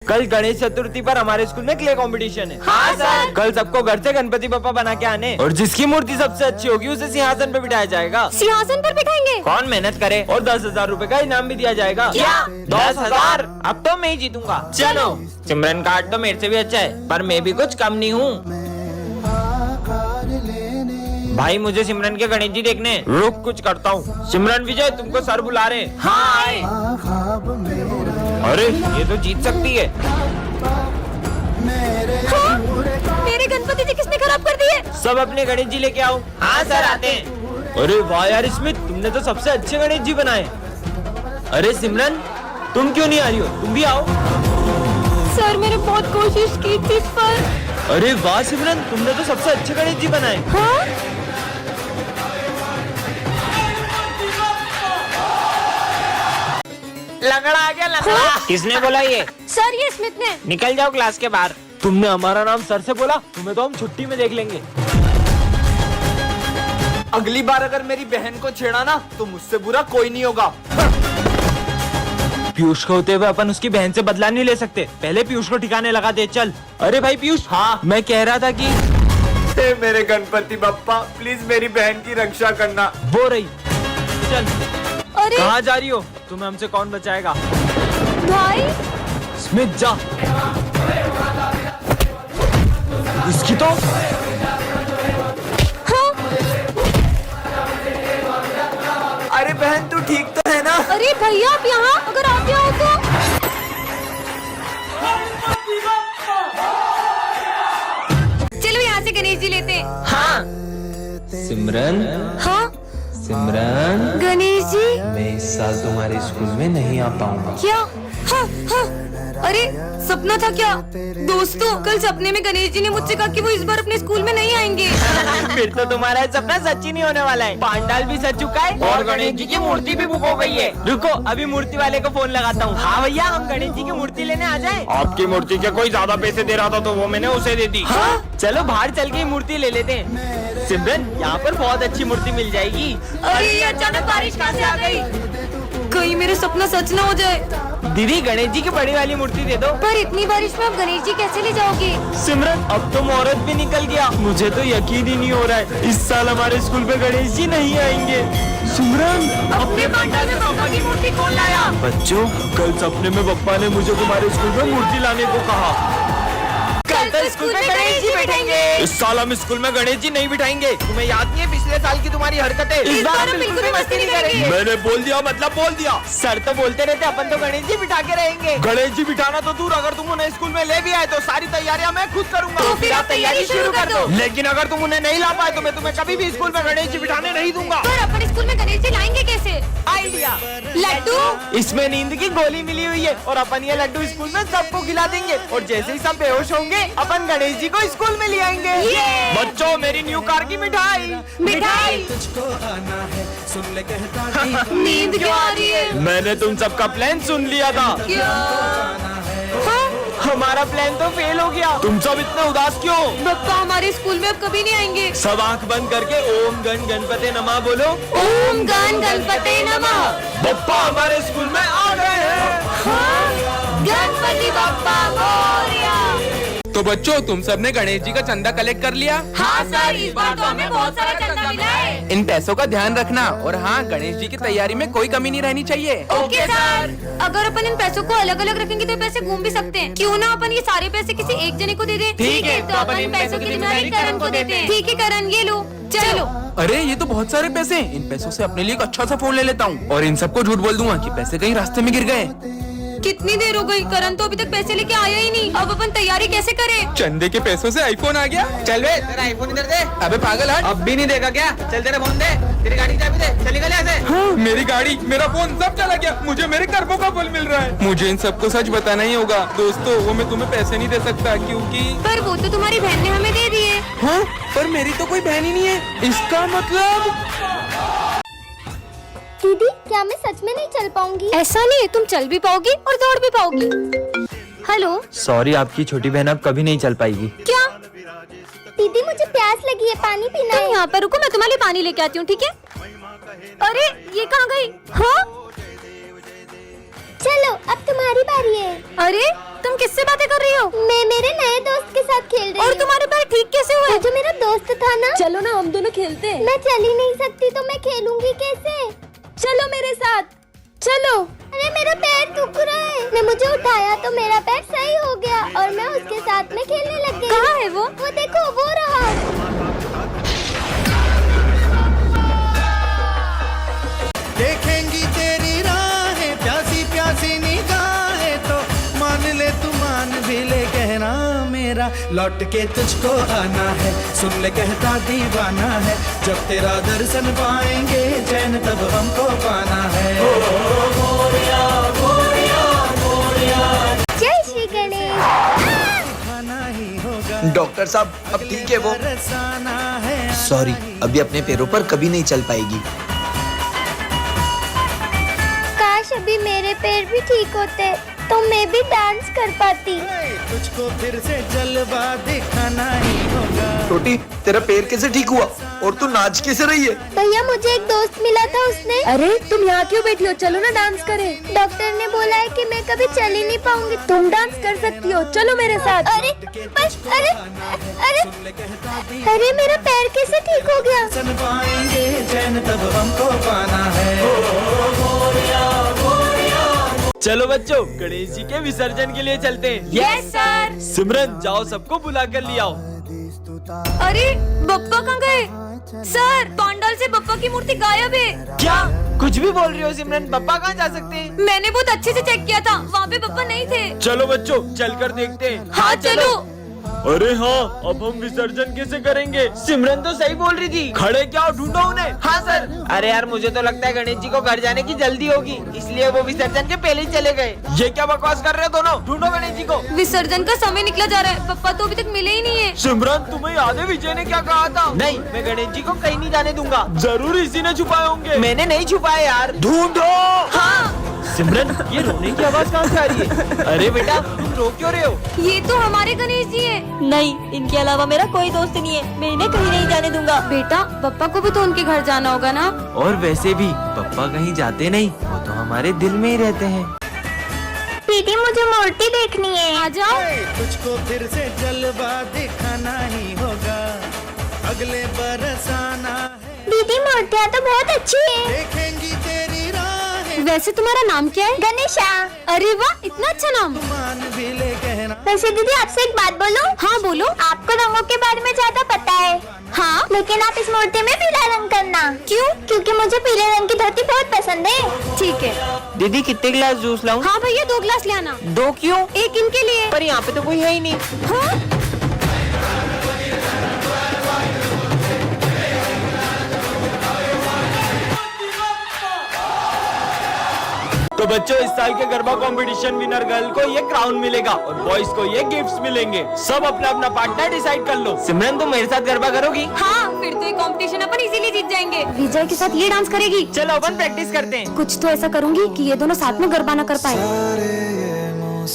कल गणेश चतुर्थी पर हमारे स्कूल में क्ले कंपटीशन है। हाँ सर। कल सबको घर से गणपति बप्पा बना के आने और जिसकी मूर्ति सबसे अच्छी होगी उसे सिंहासन पर बिठाया जाएगा। सिंहासन पर बिठाएंगे? कौन मेहनत करे और 10,000 रूपए का इनाम भी दिया जाएगा। क्या? 10,000? अब तो मैं ही जीतूंगा। चलो। सिमरन का आर्ट तो मेरे से भी अच्छा है, पर मैं भी कुछ कम नहीं हूँ। भाई मुझे सिमरन के गणेश जी देखने। रुक कुछ करता हूँ। सिमरन विजय तुमको सर बुला रहे। हाँ आए। अरे ये तो जीत सकती है। हाँ? मेरे गणपति जी किसने खराब कर दिए? सब अपने गणेश जी लेके आओ। हाँ सर आते हैं। अरे वाह यार स्मिथ, तुमने तो सबसे अच्छे गणेश जी बनाए। अरे सिमरन तुम क्यों नहीं आ रही हो? तुम भी आओ। सर मैंने बहुत कोशिश की थी पर। अरे वाह सिमरन, तुमने तो सबसे अच्छे गणेश जी बनाए। हाँ? लंगड़ा आ गया लंगड़ा। हाँ? किसने बोला ये? सर ये स्मिथ ने। निकल जाओ क्लास के बाहर। तुमने हमारा नाम सर से बोला, तुम्हें तो हम छुट्टी में देख लेंगे। अगली बार अगर मेरी बहन को छेड़ा ना तो मुझसे बुरा कोई नहीं होगा। पीयूष को होते हुए अपन उसकी बहन से बदला नहीं ले सकते। पहले पीयूष को ठिकाने लगा दे। चल। अरे भाई पीयूष। हाँ? मैं कह रहा था कि हे मेरे गणपति बप्पा, प्लीज मेरी बहन की रक्षा करना। वो रही। चल। अरे कहाँ जा रही हो? तुम्हें हमसे कौन बचाएगा? भाई। स्मिथ जा। इसकी तो हाँ? अरे बहन तू ठीक तो है ना? अरे भैया आप यहाँ अगर आते हो तो। चलो यहाँ से गणेश जी लेते हैं। हाँ। सिमरन। हाँ सिमरन गणेश जी। मैं इस साल तुम्हारे स्कूल में नहीं आ पाऊंगा। क्या? हाँ हाँ। अरे सपना था क्या? दोस्तों कल सपने में गणेश जी ने मुझसे कहा कि वो इस बार अपने स्कूल में नहीं आएंगे। फिर तो तुम्हारा सपना सच ही नहीं होने वाला है। पांडाल भी सज चुका है और गणेश जी की मूर्ति भी बुक हो गई है। रुको अभी मूर्ति वाले को फोन लगाता हूँ। हाँ भैया हम गणेश जी की मूर्ति लेने आ जाएं। आपकी मूर्ति के कोई ज्यादा पैसे दे रहा था तो वो मैंने उसे दे दी। हाँ? चलो बाहर चल के मूर्ति ले लेते हैं। सिमरन यहाँ पर बहुत अच्छी मूर्ति मिल जाएगी। अरे अचानक बारिश कहाँ से आ गई? कहीं मेरा सपना सच ना हो जाए। दीदी गणेश जी की बड़ी वाली मूर्ति दे दो। पर इतनी बारिश में आप गणेश जी कैसे ले जाओगे? सिमरन अब तो मुहूर्त भी निकल गया। मुझे तो यकीन ही नहीं हो रहा है इस साल हमारे स्कूल में गणेश जी नहीं आएंगे। सिमरन अपने पंडाल में पापा की मूर्ति कौन लाया? बच्चों कल सपने में पप्पा ने मुझे तुम्हारे स्कूल में मूर्ति लाने को कहा। कल तो स्कूल में गणेश जी बैठेंगे। इस साल हम स्कूल में गणेश जी नहीं बिठाएंगे। तुम्हें याद नहीं है पिछले साल की तुम्हारी हरकतें? इस बार हम बिल्कुल भी मस्ती नहीं करेंगे। मैंने बोल दिया मतलब बोल दिया। सर तो बोलते रहते अपन तो गणेश जी बिठा के रहेंगे। गणेश जी बिठाना तो दूर, अगर तुम उन्हें स्कूल में ले भी आए तो सारी तैयारियां मैं खुद करूंगा। तो फिर आप तैयारी शुरू कर दो। लेकिन अगर तुम उन्हें नहीं ला पाए तो मैं तुम्हें कभी भी स्कूल में गणेश जी बिठाने नहीं दूंगा। पर अपन स्कूल में गणेश जी लाएंगे कैसे? आइडिया। लड्डू। इसमें नींद की गोली मिली हुई है और अपन ये लड्डू स्कूल में सबको खिला देंगे और जैसे ही सब बेहोश होंगे अपन गणेश जी को स्कूल में ले आएंगे। बच्चों मेरी न्यू कार की मिठाई। मिठाई। नींद क्यों आ रही है? मैंने तुम सबका प्लान सुन लिया था। क्या? हाँ? हमारा प्लान तो फेल हो गया। तुम सब इतने उदास क्यों? बप्पा हमारे स्कूल में अब कभी नहीं आएंगे। सब आंख बंद करके ओम गण गणपते नमः बोलो। ओम गण गणपते नमः। बप्पा हमारे स्कूल में आ गए हैं। हाँ? गणपति बप्पा मोरया। तो बच्चों तुम सबने गणेश जी का चंदा कलेक्ट कर लिया? हाँ सर इस बार तो हमें बहुत सारा चंदा मिला है। इन पैसों का ध्यान रखना और हाँ गणेश जी की तैयारी में कोई कमी नहीं रहनी चाहिए। Okay sir. अगर अपन इन पैसों को अलग अलग रखेंगे तो पैसे घूम भी सकते हैं। क्यों ना अपन ये सारे पैसे किसी एक जने को दे दें? ठीक है, तो अपन इन पैसों की जिम्मेदारी करण को देते हैं। ठीक है करण ये लो। चलो। अरे ये तो बहुत सारे पैसे हैं। इन पैसों से अपने लिए एक अच्छा सा फोन ले लेता हूँ और इन सबको झूठ बोल दूंगा कि पैसे कहीं रास्ते में गिर गए। कितनी देर हो गई? करण तो अभी तक पैसे लेके आया ही नहीं। अब अपन तैयारी कैसे करें? चंदे के पैसों से आईफोन आ गया। चल बे तेरा आईफोन इधर दे। अबे पागल हट। अब भी नहीं देगा क्या? चल तेरा फोन दे, तेरी गाड़ी की चाबी दे, चली गली ऐसे। हाँ, मेरी गाड़ी मेरा फोन सब चला गया। मुझे मेरे कर्मों का फल मिल रहा है। मुझे इन सबको सच बताना ही होगा। दोस्तों वो मैं तुम्हें पैसे नहीं दे सकता क्योंकि पर वो तो तुम्हारी बहन ने हमें दे दिए। हाँ पर मेरी तो कोई बहन ही नहीं है। इसका मतलब दीदी क्या मैं सच में नहीं चल पाऊंगी? ऐसा नहीं है, तुम चल भी पाओगी और दौड़ भी पाओगी। हेलो। सॉरी आपकी छोटी बहन अब कभी नहीं चल पाएगी। क्या? दीदी मुझे प्यास लगी है, पानी पीना तुम है। यहाँ पर रुको, मैं तुम्हारे लिए पानी लेके आती हूँ ठीक है? अरे ये कहाँ गई? हाँ चलो अब तुम्हारी बारी है। अरे तुम किससे बातें कर रही हो? मैं मेरे नए दोस्त के साथ खेल रही और हूँ। तुम्हारे पैर ठीक कैसे हुए? वो जो मेरा दोस्त था ना, चलो ना हम दोनों खेलते हैं। मैं चल ही नहीं सकती तो मैं खेलूंगी कैसे? चलो मेरे साथ, चलो। अरे मेरा पैर दुख रहा है। ने मुझे उठाया तो मेरा पैर सही हो गया और मैं उसके साथ में खेलने लग गई। कहाँ है वो? वो देखो, वो रहा। देखेंगी तेरी राहें, प्यासी प्यासी निगाहें, तो मान ले तू मान भी ले, कहना मेरा लौट के तुझको आना है, सुन ले कहता दीवाना है, जब तेरा दर्शन पाएंगे चैन तब हमको पाना है। जय श्री गणेश। खाना ही होगा, डॉक्टर साहब अब ठीक है वो? बरसाना है। सॉरी, अभी अपने पैरों पर कभी नहीं चल पाएगी। काश अभी मेरे पैर भी ठीक होते तो मैं भी डांस कर पाती। तुझको फिर से जलवा दिखाना ही होगा। छोटी, तेरा पैर कैसे ठीक हुआ और तू नाच कैसे रही है? भैया मुझे एक दोस्त मिला था, उसने। अरे तुम यहाँ क्यों बैठी हो? चलो ना डांस करें। डॉक्टर ने बोला है कि मैं कभी चल ही नहीं पाऊंगी। तुम डांस कर सकती हो, चलो मेरे साथ। अरे बस, अरे अरे मेरा पैर कैसे ठीक हो गया? सन पाएंगे चैन तब हमको पाना है। चलो बच्चों, गणेश जी के विसर्जन के लिए चलते हैं। Yes sir. सिमरन जाओ, सबको बुला कर ले आओ। अरे बप्पा कहाँ गए? सर पंडाल से बप्पा की मूर्ति गायब है। क्या कुछ भी बोल रही हो सिमरन? पापा कहाँ जा सकते हैं? मैंने बहुत अच्छे से चेक किया था, वहाँ पे बप्पा नहीं थे। चलो बच्चों, चलकर देखते हैं। हाँ चलो। अरे हाँ, अब हम विसर्जन कैसे करेंगे? सिमरन तो सही बोल रही थी। खड़े क्या हो, ढूंढो उन्हें। हाँ सर। अरे यार, मुझे तो लगता है गणेश जी को घर जाने की जल्दी होगी, इसलिए वो विसर्जन के पहले ही चले गए। ये क्या बकवास कर रहे हो दोनों? ढूंढो गणेश जी को। विसर्जन का समय निकला जा रहा है, पप्पा तो अभी तक मिले ही नहीं है। सिमरन, तुम्हें याद है विजय ने क्या कहा था? नहीं, मैं गणेश जी को कहीं नहीं जाने दूंगा। जरूर इसी ने छुपाए होंगे। मैंने नहीं छुपाए यार। ढूंढो। हाँ। सिमरन, ये रोने की आवाज कहाँ से आ रही है? अरे बेटा, तुम रो क्यों रहे हो? ये तो हमारे गणेश जी है। नहीं, इनके अलावा मेरा कोई दोस्त नहीं है, मैं इन्हें कहीं नहीं जाने दूंगा। बेटा, पप्पा को भी तो उनके घर जाना होगा ना। और वैसे भी पापा कहीं जाते नहीं, वो तो हमारे दिल में ही रहते हैं। दीदी मुझे मूर्ति देखनी है। आ जाओ। तुझको फिर से जलवा दिखाना ही होगा, अगले बरस आना है। दीदी मूर्तियाँ तो बहुत अच्छी है। देखेंगी तेरी राहें, वैसे तुम्हारा नाम क्या है? गणेशा। अरे वाह, इतना अच्छा नाम। मान भी ले, कहना वैसे दीदी आपसे एक बात बोलूं? हाँ बोलो। आपको रंगों के बारे में ज्यादा पता है। हाँ, लेकिन आप इस मूर्ति में पीला रंग करना। क्यों? क्योंकि मुझे पीले रंग की धोती बहुत पसंद है। ठीक है। दीदी कितने गिलास जूस लाऊं? हाँ भैया, 2 गिलास ले आना। 2 क्यों? एक इनके लिए। पर यहाँ पे तो कोई है ही नहीं। हाँ? तो बच्चों, इस साल के गरबा कंपटीशन विनर गर्ल को ये क्राउन मिलेगा और बॉयज को ये गिफ्ट्स मिलेंगे। सब अपना अपना पार्टनर डिसाइड कर लो। सिमरन, तुम मेरे साथ गरबा करोगी? हाँ, फिर तो ये कंपटीशन अपन इजीली जीत जाएंगे। विजय के साथ ये डांस करेगी। चलो अपन प्रैक्टिस करते हैं। कुछ तो ऐसा करूंगी कि ये दोनों साथ में गरबा ना कर पाए।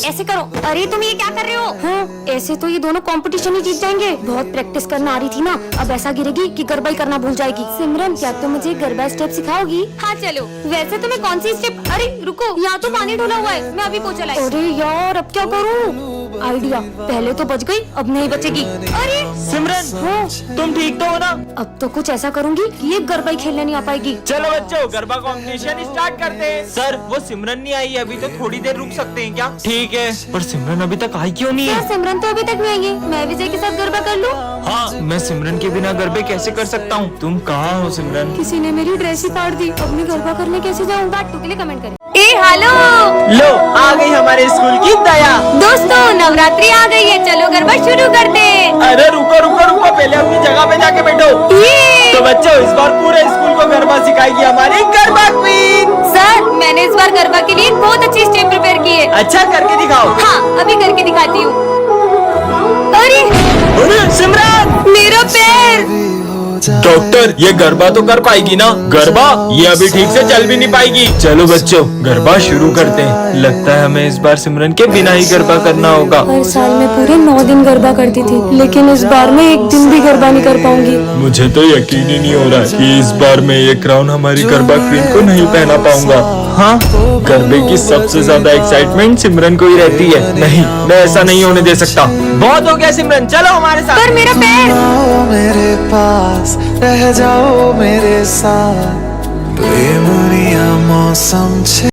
ऐसे करो। अरे तुम ये क्या कर रहे हो? हाँ, ऐसे तो ये दोनों कंपटीशन ही जीत जाएंगे। बहुत प्रैक्टिस करना आ रही थी ना, अब ऐसा गिरेगी कि गरबा ही करना भूल जाएगी। सिमरन, क्या तुम मुझे गरबा स्टेप सिखाओगी? हाँ चलो। वैसे तुम्हें कौन सी स्टेप? अरे रुको, यहाँ तो पानी ढोला हुआ है, मैं अभी पोछा लाई। अरे यार, अब क्या करूँ? आइडिया, पहले तो बच गई, अब नहीं बचेगी। अरे सिमरन, हाँ, तुम ठीक तो हो ना? अब तो कुछ ऐसा करूंगी कि ये गरबा ही खेलने नहीं आ पाएगी। चलो बच्चों, गरबा कंपटीशन स्टार्ट करते हैं। सर, वो सिमरन नहीं आई, अभी तो थोड़ी देर रुक सकते हैं क्या? ठीक है, पर सिमरन अभी तक आई क्यों नहीं क्या है? सिमरन तो अभी तक नहीं आई है? मैं विजय के साथ गरबा कर लूं? हाँ, मैं सिमरन के बिना गरबे कैसे कर सकता हूँ? तुम कहाँ हो सिमरन? किसी ने मेरी ड्रेस ही फाड़ दी, अब मैं गरबा करने कैसे जाऊँ? बात के लिए कमेंट करें। ए हेलो, लो, आ गई हमारे स्कूल की दया। दोस्तों, नवरात्रि आ गई है, चलो गरबा शुरू करते हैं। अरे रुको रुको रुको, पहले अपनी जगह पे जाके बैठो। तो बच्चों, इस बार पूरे स्कूल को गरबा सिखाएगी हमारी गरबा क्वीन। सर, मैंने इस बार गरबा के लिए बहुत अच्छी स्टेप प्रिपेयर की है। अच्छा, करके दिखाओ। हाँ, अभी करके दिखाती हूँ। अरे अरे सिमरन, मेरा पैर। डॉक्टर ये गरबा तो कर पाएगी ना? गरबा? ये अभी ठीक से चल भी नहीं पाएगी। चलो बच्चों गरबा शुरू करते हैं। लगता है हमें इस बार सिमरन के बिना ही गरबा करना होगा। हर साल मैं पूरे 9 दिन गरबा करती थी, लेकिन इस बार मैं एक दिन भी गरबा नहीं कर पाऊंगी। मुझे तो यकीन ही नहीं हो रहा है कि इस बार मैं ये क्राउन हमारी गरबा क्वीन को नहीं पहना पाऊंगा। हाँ, गरबे की सबसे ज्यादा एक्साइटमेंट सिमरन को ही रहती है। नहीं, मैं ऐसा नहीं होने दे सकता। बहुत हो गया सिमरन, चलो हमारे साथ। पर मेरा पैर। मेरे पास रह जाओ मेरे साथ, बेमुनिया मौसम